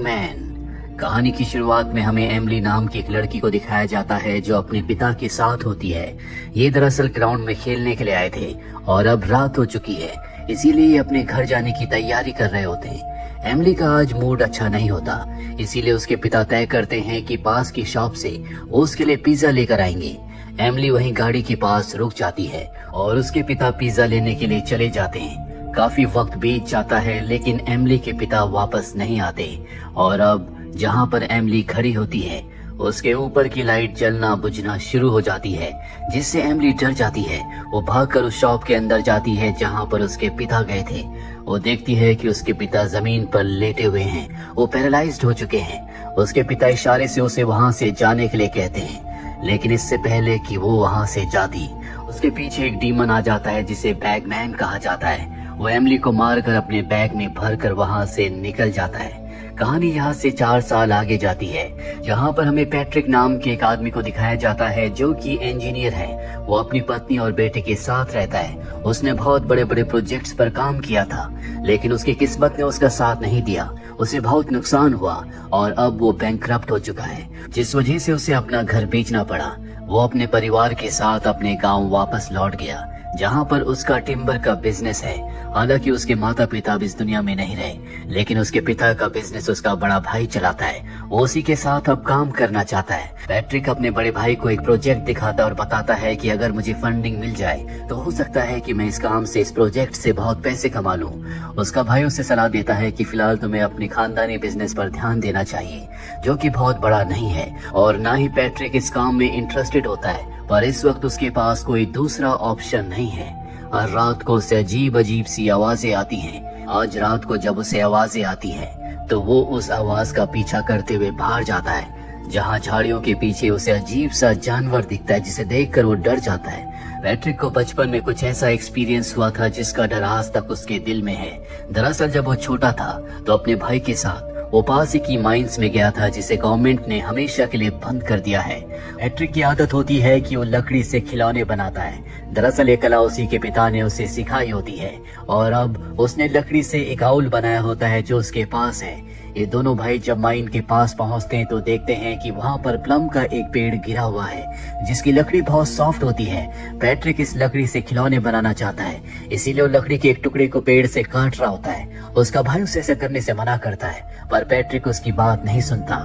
Bagman. कहानी की शुरुआत में हमें एमिली नाम की एक लड़की को दिखाया जाता है जो अपने पिता के साथ होती है। ये दरअसल ग्राउंड में खेलने के लिए आए थे और अब रात हो चुकी है, इसीलिए ये अपने घर जाने की तैयारी कर रहे होते हैं। एमिली का आज मूड अच्छा नहीं होता, इसीलिए उसके पिता तय करते हैं कि पास की शॉप से वो उसके लिए पिज्जा लेकर आएंगे। एमिली वहीं गाड़ी के पास रुक जाती है और उसके पिता पिज्जा लेने के लिए चले जाते हैं। काफी वक्त बीत जाता है लेकिन एमिली के पिता वापस नहीं आते और अब जहाँ पर एमिली खड़ी होती है उसके ऊपर की लाइट जलना बुझना शुरू हो जाती है, जिससे एमिली डर जाती है। वो भागकर उस शॉप के अंदर जाती है जहाँ पर उसके पिता गए थे। वो देखती है कि उसके पिता जमीन पर लेटे हुए हैं, वो पैरालाइज्ड हो चुके हैं। उसके पिता इशारे से उसे वहाँ से जाने के लिए कहते हैं, लेकिन इससे पहले कि वो वहाँ से जाती उसके पीछे एक डीमन आ जाता है जिसे बैगमैन कहा जाता है। वो एमिली को मारकर अपने बैग में भरकर वहाँ से निकल जाता है। कहानी यहाँ से 4 साल आगे जाती है, जहाँ पर हमें पैट्रिक नाम के एक आदमी को दिखाया जाता है जो कि इंजीनियर है। वो अपनी पत्नी और बेटे के साथ रहता है। उसने बहुत बड़े बड़े प्रोजेक्ट्स पर काम किया था, लेकिन उसकी किस्मत ने उसका साथ नहीं दिया। उसे बहुत नुकसान हुआ और अब वो बैंकरप्ट हो चुका है, जिस वजह से उसे अपना घर बेचना पड़ा। वो अपने परिवार के साथ अपने गाँव वापस लौट गया, जहाँ पर उसका टिम्बर का बिजनेस है। हालांकि उसके माता पिता अब इस दुनिया में नहीं रहे, लेकिन उसके पिता का बिजनेस उसका बड़ा भाई चलाता है। वो उसी के साथ अब काम करना चाहता है। पैट्रिक अपने बड़े भाई को एक प्रोजेक्ट दिखाता और बताता है कि अगर मुझे फंडिंग मिल जाए तो हो सकता है कि मैं इस काम से, इस प्रोजेक्ट से बहुत पैसे कमा लूं। उसका भाई उसे सलाह देता है कि फिलहाल तुम्हें अपने खानदानी बिजनेस पर ध्यान देना चाहिए, जो कि बहुत बड़ा नहीं है, और ना ही पैट्रिक इस काम में इंटरेस्टेड होता है। पर इस वक्त उसके पास कोई दूसरा ऑप्शन नहीं है। हर रात को उसे अजीब अजीब सी आवाजें आती हैं। आज रात को जब उसे आवाजें आती हैं तो वो उस आवाज का पीछा करते हुए बाहर जाता है, जहाँ झाड़ियों के पीछे उसे अजीब सा जानवर दिखता है जिसे देखकर वो डर जाता है। पैट्रिक को बचपन में कुछ ऐसा एक्सपीरियंस हुआ था जिसका डर आज तक उसके दिल में है। दरअसल जब वो छोटा था तो अपने भाई के साथ वो पास ही की माइंस में गया था, जिसे गवर्नमेंट ने हमेशा के लिए बंद कर दिया है। पैट्रिक की आदत होती है कि वो लकड़ी से खिलौने बनाता है। दरअसल ये कला उसी के पिता ने उसे सिखाई होती है और अब उसने लकड़ी से एक आउल बनाया होता है जो उसके पास है। ये दोनों भाई जब माइन के पास पहुंचते हैं तो देखते हैं कि वहाँ पर प्लम का एक पेड़ गिरा हुआ है, जिसकी लकड़ी बहुत सॉफ्ट होती है। पैट्रिक इस लकड़ी से खिलौने बनाना चाहता है, इसीलिए वो लकड़ी के एक टुकड़े को पेड़ से काट रहा होता है। उसका भाई उसे ऐसा करने से मना करता है, पर पैट्रिक उसकी बात नहीं सुनता।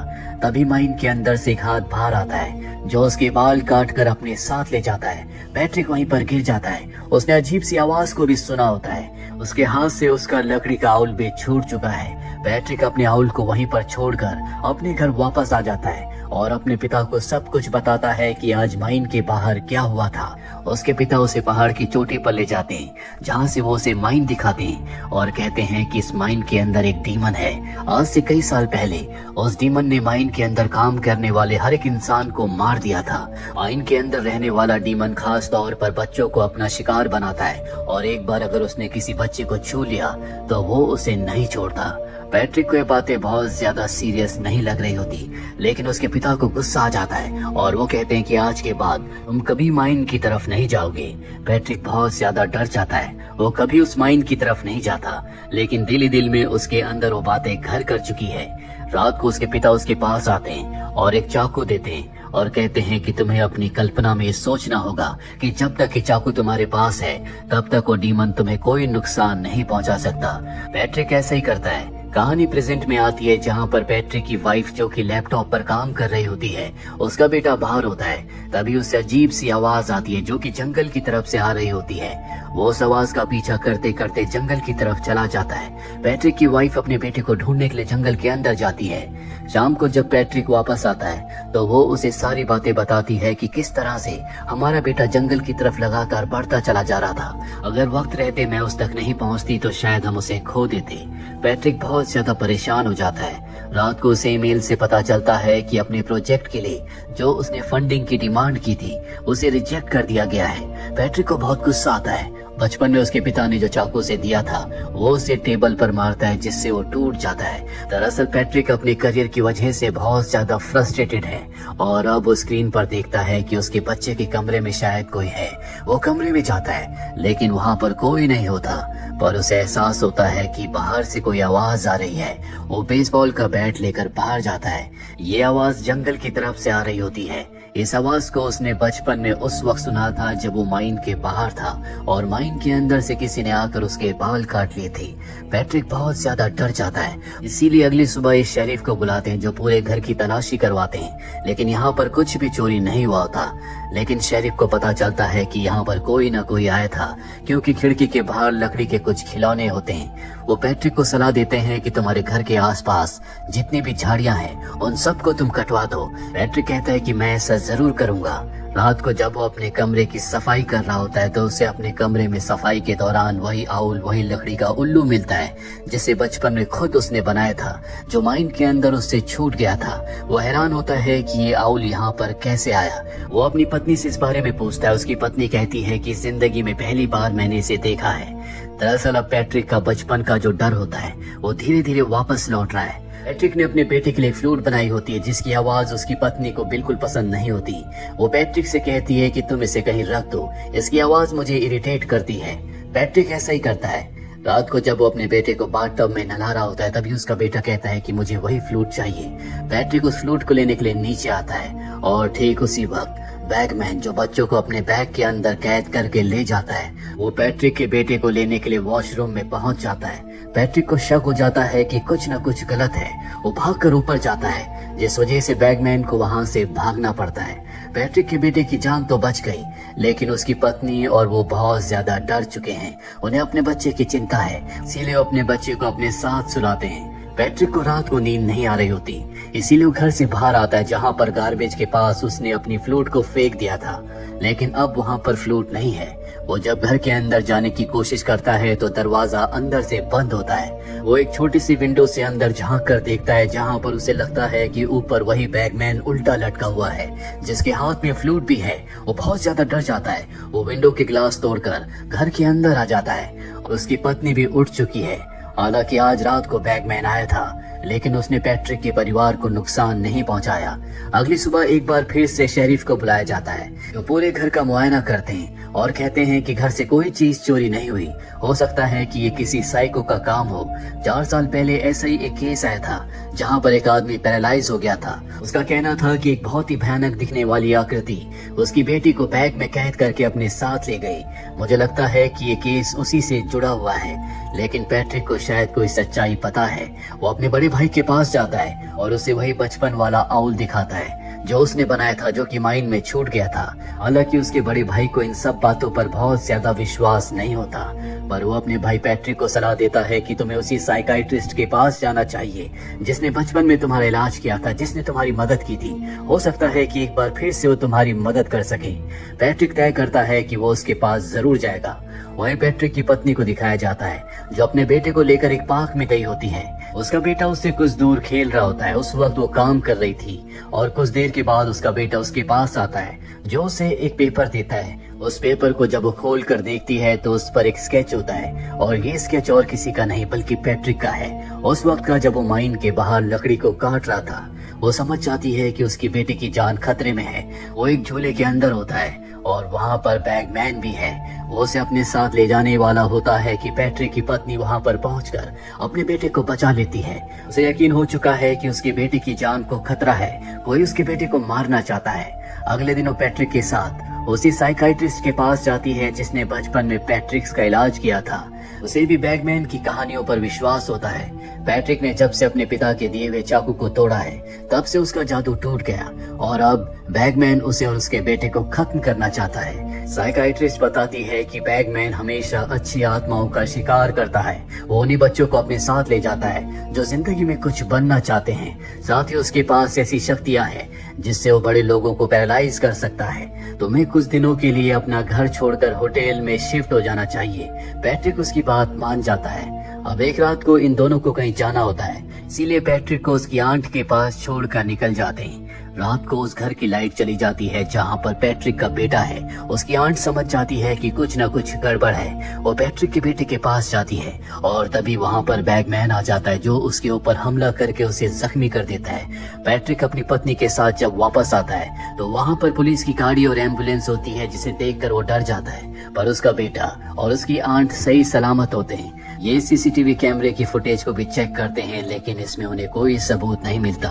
तभी माइन के अंदर से एक हाथ बाहर आता है जो उसके बाल काट कर अपने साथ ले जाता है। पैट्रिक वहीं पर गिर जाता है। उसने अजीब सी आवाज को भी सुना होता है। उसके हाथ से उसका लकड़ी का आउल भी छूट चुका है। पैट्रिक अपने आउल को वहीं पर छोड़कर अपने घर वापस आ जाता है और अपने पिता को सब कुछ बताता है कि आज माइन के बाहर क्या हुआ था। उसके पिता उसे पहाड़ की चोटी पर ले जाते हैं, जहाँ से वो उसे माइन दिखाते हैं और कहते हैं कि इस माइन के अंदर एक डीमन है। आज से कई साल पहले उस डीमन ने माइन के अंदर काम करने वाले हर एक इंसान को मार दिया था। माइन के अंदर रहने वाला डीमन खास तौर पर बच्चों को अपना शिकार बनाता है और एक बार अगर उसने किसी बच्चे को छू लिया तो वो उसे नहीं छोड़ता। पैट्रिक को ये बातें बहुत ज्यादा सीरियस नहीं लग रही होती, लेकिन उसके पिता को गुस्सा आ जाता है और वो कहते हैं कि आज के बाद तुम कभी माइन की तरफ नहीं जाओगे। पैट्रिक बहुत ज्यादा डर जाता है। वो कभी उस माइन की तरफ नहीं जाता, लेकिन दिल ही दिल में उसके अंदर वो बातें घर कर चुकी है। रात को उसके पिता उसके पास आते हैं और एक चाकू देते हैं और कहते हैं कि तुम्हें अपनी कल्पना में सोचना होगा कि जब तक ये चाकू तुम्हारे पास है तब तक वो डीमन तुम्हें कोई नुकसान नहीं पहुंचा सकता। पैट्रिक ऐसा ही करता है। कहानी प्रेजेंट में आती है, जहाँ पर पैट्रिक की वाइफ जो कि लैपटॉप पर काम कर रही होती है, उसका बेटा बाहर होता है। तभी उससे अजीब सी आवाज आती है जो कि जंगल की तरफ से आ रही होती है। वो उस आवाज का पीछा करते करते जंगल की तरफ चला जाता है। पैट्रिक की वाइफ अपने बेटे को ढूंढने के लिए जंगल के अंदर जाती है। शाम को जब पैट्रिक वापस आता है तो वो उसे सारी बातें बताती है कि किस तरह से हमारा बेटा जंगल की तरफ लगातार बढ़ता चला जा रहा था। अगर वक्त रहते मैं उस तक नहीं पहुंचती तो शायद हम उसे खो देते। पैट्रिक बहुत ज्यादा परेशान हो जाता है। रात को उसे ईमेल से पता चलता है कि अपने प्रोजेक्ट के लिए जो उसने फंडिंग की डिमांड की थी उसे रिजेक्ट कर दिया गया है। पैट्रिक को बहुत गुस्सा आता है। बचपन में उसके पिता ने जो चाकू से दिया था वो उसे टेबल पर मारता है, जिससे वो टूट जाता है। दरअसल पैट्रिक अपने करियर की वजह से बहुत ज्यादा फ्रस्ट्रेटेड है और अब वो स्क्रीन पर देखता है कि उसके बच्चे के कमरे में शायद कोई है। वो कमरे में जाता है लेकिन वहाँ पर कोई नहीं होता। पर उसे एहसास होता है कि बाहर से कोई आवाज आ रही है। वो बेसबॉल का बैट लेकर बाहर जाता है। ये आवाज जंगल की तरफ से आ रही होती है। इस आवाज को उसने बचपन में उस वक्त सुना था जब वो माइन के बाहर था और माइन के अंदर से किसी ने आकर उसके बाल काट लिए थे। पैट्रिक बहुत ज्यादा डर जाता है, इसीलिए अगली सुबह इस शेरिफ को बुलाते हैं जो पूरे घर की तलाशी करवाते हैं, लेकिन यहाँ पर कुछ भी चोरी नहीं हुआ होता। लेकिन शेरिफ को पता चलता है कि यहाँ पर कोई न कोई आया था, क्योंकि खिड़की के बाहर लकड़ी के कुछ खिलौने होते हैं। वो पैट्रिक को सलाह देते हैं कि तुम्हारे घर के आसपास जितनी भी झाड़ियां हैं उन सबको तुम कटवा दो। पैट्रिक कहता है कि मैं ऐसा जरूर करूंगा। रात को जब वो अपने कमरे की सफाई कर रहा होता है तो उसे अपने कमरे में सफाई के दौरान वही आउल, वही लकड़ी का उल्लू मिलता है जिसे बचपन में खुद उसने बनाया था, जो माइन के अंदर उससे छूट गया था। वो हैरान होता है कि ये आउल यहाँ पर कैसे आया। वो अपनी पत्नी से इस बारे में पूछता है। उसकी पत्नी कहती है कि जिंदगी में पहली बार मैंने इसे देखा है। दरअसल अब पैट्रिक का बचपन का जो डर होता है वो धीरे धीरे वापस लौट रहा है। पैट्रिक ने अपने बेटे के लिए फ्लूट बनाई होती है जिसकी आवाज उसकी पत्नी को बिल्कुल पसंद नहीं होती। वो पैट्रिक से कहती है कि तुम इसे कहीं रख दो, इसकी आवाज मुझे इरिटेट करती है। पैट्रिक ऐसा ही करता है। रात को जब वो अपने बेटे को बाथटब में नहला रहा होता है तभी उसका बेटा कहता है कि मुझे वही फ्लूट चाहिए। पैट्रिक उस फ्लूट को लेने के लिए नीचे आता है और ठीक उसी वक्त बैगमैन, जो बच्चों को अपने बैग के अंदर कैद करके ले जाता है, वो पैट्रिक के बेटे को लेने के लिए वॉशरूम में पहुंच जाता है। पैट्रिक को शक हो जाता है कि कुछ न कुछ गलत है। वो भागकर ऊपर जाता है, जिस वजह से बैगमैन को वहां से भागना पड़ता है। पैट्रिक के बेटे की जान तो बच गई, लेकिन उसकी पत्नी और वो बहुत ज्यादा डर चुके हैं। उन्हें अपने बच्चे की चिंता है, इसीलिए वो अपने बच्चे को अपने साथ सुलाते हैं। पैट्रिक को रात को नींद नहीं आ रही होती, इसीलिए वो घर से बाहर आता है जहाँ पर गार्बेज के पास उसने अपनी फ्लूट को फेंक दिया था, लेकिन अब वहाँ पर फ्लूट नहीं है। वो जब घर के अंदर जाने की कोशिश करता है तो दरवाजा अंदर से बंद होता है। वो एक छोटी सी विंडो से अंदर झांक कर देखता है जहाँ पर उसे लगता है कि ऊपर वही बैगमैन उल्टा लटका हुआ है जिसके हाथ में फ्लूट भी है। वो बहुत ज्यादा डर जाता है। वो विंडो के ग्लास तोड़कर घर के अंदर आ जाता है और उसकी पत्नी भी उठ चुकी है। हालांकि आज रात को बैगमैन आया था, लेकिन उसने पैट्रिक के परिवार को नुकसान नहीं पहुंचाया। अगली सुबह एक बार फिर से शेरिफ को बुलाया जाता है, जो पूरे घर का मुआयना करते हैं और कहते हैं कि घर से कोई चीज चोरी नहीं हुई। हो सकता है कि ये किसी साइको का काम हो। 4 साल पहले ऐसा ही एक केस आया था जहां पर एक आदमी पैरालाइज हो गया था। उसका कहना था कि एक बहुत ही भयानक दिखने वाली आकृति उसकी बेटी को बैग में कैद करके अपने साथ ले गई। मुझे लगता है कि ये केस उसी से जुड़ा हुआ है, लेकिन पैट्रिक को शायद कोई सच्चाई पता है। वो अपने बड़े भाई के पास जाता है और उसे वही बचपन वाला आउल दिखाता है जो उसने बनाया था, जो कि माइन में छूट गया था। हालांकि उसके बड़े भाई को इन सब बातों पर बहुत ज्यादा विश्वास नहीं होता, पर वो अपने भाई पैट्रिक को सलाह देता है कि तुम्हें उसी साइकाइट्रिस्ट के पास जाना चाहिए जिसने बचपन में तुम्हारा इलाज किया था, जिसने तुम्हारी मदद की थी। हो सकता है कि एक बार फिर से वो तुम्हारी मदद कर सके। पैट्रिक तय करता है कि वो उसके पास जरूर जाएगा। वहीं पैट्रिक की पत्नी को दिखाया जाता है जो अपने बेटे को लेकर एक पार्क में गई होती है। उसका बेटा उससे कुछ दूर खेल रहा होता है। उस वक्त वो काम कर रही थी और कुछ देर के बाद उसका बेटा उसके पास आता है जो उसे एक पेपर देता है। उस पेपर को जब वो खोल कर देखती है तो उस पर एक स्केच होता है और ये स्केच और किसी का नहीं बल्कि पैट्रिक का है। उस वक्त का जब वो माइन के बाहर लकड़ी को काट रहा था। वो समझ जाती है कि उसकी बेटी की जान खतरे में है। वो एक झूले के अंदर होता है और वहाँ पर बैगमैन भी है। वो उसे अपने साथ ले जाने वाला होता है कि पैट्रिक की पत्नी वहाँ पर पहुंचकर अपने बेटे को बचा लेती है। उसे यकीन हो चुका है कि उसकी बेटी की जान को खतरा है। कोई उसके बेटे को मारना चाहता है। अगले दिन वो पैट्रिक के साथ उसी साइकाइट्रिस्ट के पास जाती है जिसने बचपन में पैट्रिक का इलाज किया था। उसे भी बैगमैन की कहानियों पर विश्वास होता है। पैट्रिक ने जब से अपने पिता के दिए हुए चाकू को तोड़ा है तब से उसका जादू टूट गया और अब बैगमैन उसे और उसके बेटे को खत्म करना चाहता है। साइकाइट्रिस्ट बताती है कि बैगमैन हमेशा अच्छी आत्माओं का शिकार करता है। वो उन्हीं बच्चों को अपने साथ ले जाता है जो जिंदगी में कुछ बनना चाहते हैं। साथ ही उसके पास ऐसी शक्तियां हैं जिससे वो बड़े लोगों को पैरालाइज कर सकता है। तुम्हें कुछ दिनों के लिए अपना घर छोड़कर होटल में शिफ्ट हो जाना चाहिए। पैट्रिक उसकी बात मान जाता है। अब एक रात को इन दोनों को कहीं जाना होता है, इसीलिए पैट्रिक को उसकी आंट के पास छोड़कर निकल जाते हैं। रात को उस घर की लाइट चली जाती है जहाँ पर पैट्रिक का बेटा है। उसकी आंट समझ जाती है कि कुछ न कुछ गड़बड़ है। वो पैट्रिक के बेटे के पास जाती है और तभी वहाँ पर बैगमैन आ जाता है जो उसके ऊपर हमला करके उसे जख्मी कर देता है। पैट्रिक अपनी पत्नी के साथ जब वापस आता है तो वहाँ पर पुलिस की गाड़ी और एम्बुलेंस होती है, जिसे देखकर वो डर जाता है। पर उसका बेटा और उसकी आंट सही सलामत होते हैं। ये सीसीटीवी कैमरे की फुटेज को भी चेक करते हैं, लेकिन इसमें उन्हें कोई सबूत नहीं मिलता।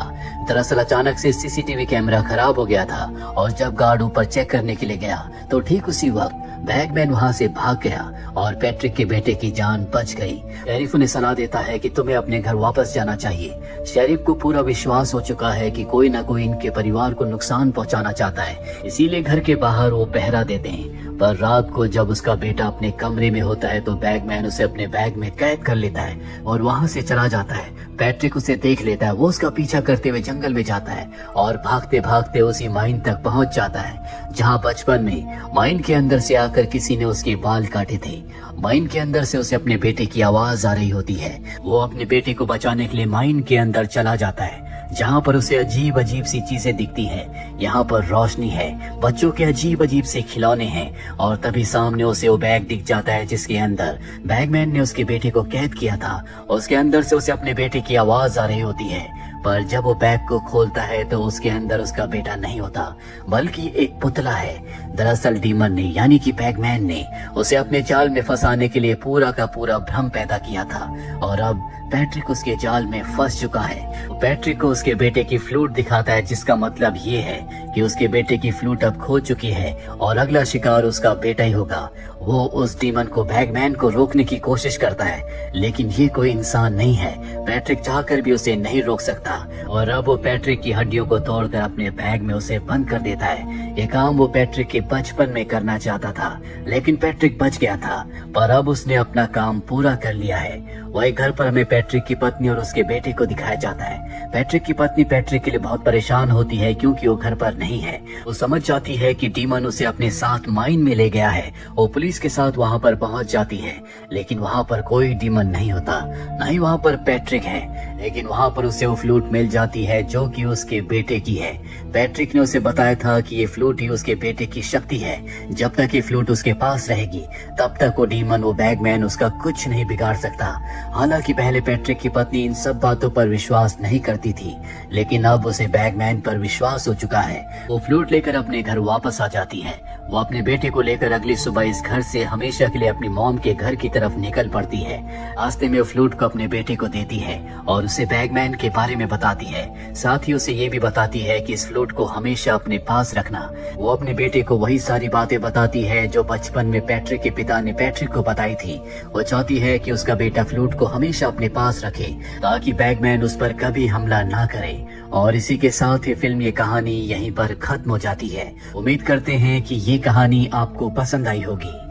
दरअसल अचानक से सीसीटीवी कैमरा खराब हो गया था और जब गार्ड ऊपर चेक करने के लिए गया तो ठीक उसी वक्त बैगमैन वहाँ से भाग गया और पैट्रिक के बेटे की जान बच गई। शेरिफ उन्हें सलाह देता है कि तुम्हें अपने घर वापस जाना चाहिए। शेरिफ को पूरा विश्वास हो चुका है कि कोई न कोई इनके परिवार को नुकसान पहुंचाना चाहता है, इसीलिए घर के बाहर वो पहरा देते हैं। पर रात को जब उसका बेटा अपने कमरे में होता है तो बैगमैन उसे अपने बैग में कैद कर लेता है और वहाँ से चला जाता है। पैट्रिक उसे देख लेता है। वो उसका पीछा करते हुए जंगल में जाता है और भागते भागते उसी माइन तक पहुंच जाता है जहां बचपन में माइन के अंदर से आकर किसी ने उसके बाल काटे थे। माइन के अंदर से उसे अपने बेटे की आवाज आ रही होती है। वो अपने बेटे को बचाने के लिए माइन के अंदर चला जाता है जहाँ पर उसे अजीब अजीब सी चीजें दिखती हैं। यहाँ पर रोशनी है, बच्चों के अजीब अजीब से खिलौने हैं और तभी सामने उसे वो बैग दिख जाता है जिसके अंदर बैगमैन ने उसके बेटे को कैद किया था। उसके अंदर से उसे अपने बेटे की आवाज आ रही होती है। पर जब वो बैग को खोलता है तो उसके अंदर उसका बेटा नहीं होता बल्कि एक पुतला है। दरअसल डीमन ने यानी कि बैगमैन ने उसे अपने जाल में फंसाने के लिए पूरा का पूरा भ्रम पैदा किया था और अब पैट्रिक उसके जाल में फंस चुका है। पैट्रिक को उसके बेटे की फ्लूट दिखाता है, जिसका मतलब ये है कि उसके बेटे की फ्लूट अब खो चुकी है और अगला शिकार उसका बेटा ही होगा। वो उस डीमन को बैगमैन को रोकने की कोशिश करता है, लेकिन ये कोई इंसान नहीं है। पैट्रिक चाहकर भी उसे नहीं रोक सकता और अब वो पैट्रिक की हड्डियों को तोड़कर अपने बैग में उसे बंद कर देता है। ये काम वो पैट्रिक के बचपन में करना चाहता था, लेकिन पैट्रिक बच गया था। पर अब उसने अपना काम पूरा कर लिया है। वही घर पर हमें पैट्रिक की पत्नी और उसके बेटे को दिखाया जाता है। पैट्रिक की पत्नी पैट्रिक के लिए बहुत परेशान होती है क्योंकि वो घर पर नहीं है। वो समझ जाती है कि डीमन उसे अपने साथ माइन में ले गया है। वो पुलिस के साथ वहाँ पर पहुँच जाती है, लेकिन वहाँ पर कोई डीमन नहीं होता, न ही वहाँ पर पैट्रिक है। लेकिन वहाँ पर उसे वो फ्लूट मिल जाती है जो कि उसके बेटे की है। पैट्रिक ने उसे बताया था कि ये फ्लूट ही उसके बेटे की शक्ति है। जब तक ये फ्लूट उसके पास रहेगी तब तक वो डीमन, वो बैगमैन उसका कुछ नहीं बिगाड़ सकता। हालांकि पहले पैट्रिक की पत्नी इन सब बातों पर विश्वास नहीं करती थी, लेकिन अब उसे बैगमैन पर विश्वास हो चुका है। वो फ्लूट लेकर अपने घर वापस आ जाती है। वो अपने बेटे को लेकर अगली सुबह इस घर से हमेशा के लिए अपनी मॉम के घर की तरफ निकल पड़ती है। रास्ते में वो फ्लूट को अपने बेटे को देती है और उसे बैगमैन के बारे में बताती है। साथ ही उसे ये भी बताती है कि इस फ्लूट को हमेशा अपने पास रखना। वो अपने बेटे को वही सारी बातें बताती है जो बचपन में पैट्रिक के पिता ने पैट्रिक को बताई थी। वो चाहती है कि उसका बेटा फ्लूट को हमेशा अपने पास रखे ताकि बैगमैन उस पर कभी हमला ना करे। और इसी के साथ ही फिल्म ये कहानी यहीं पर खत्म हो जाती है। उम्मीद करते हैं कि ये कहानी आपको पसंद आई होगी।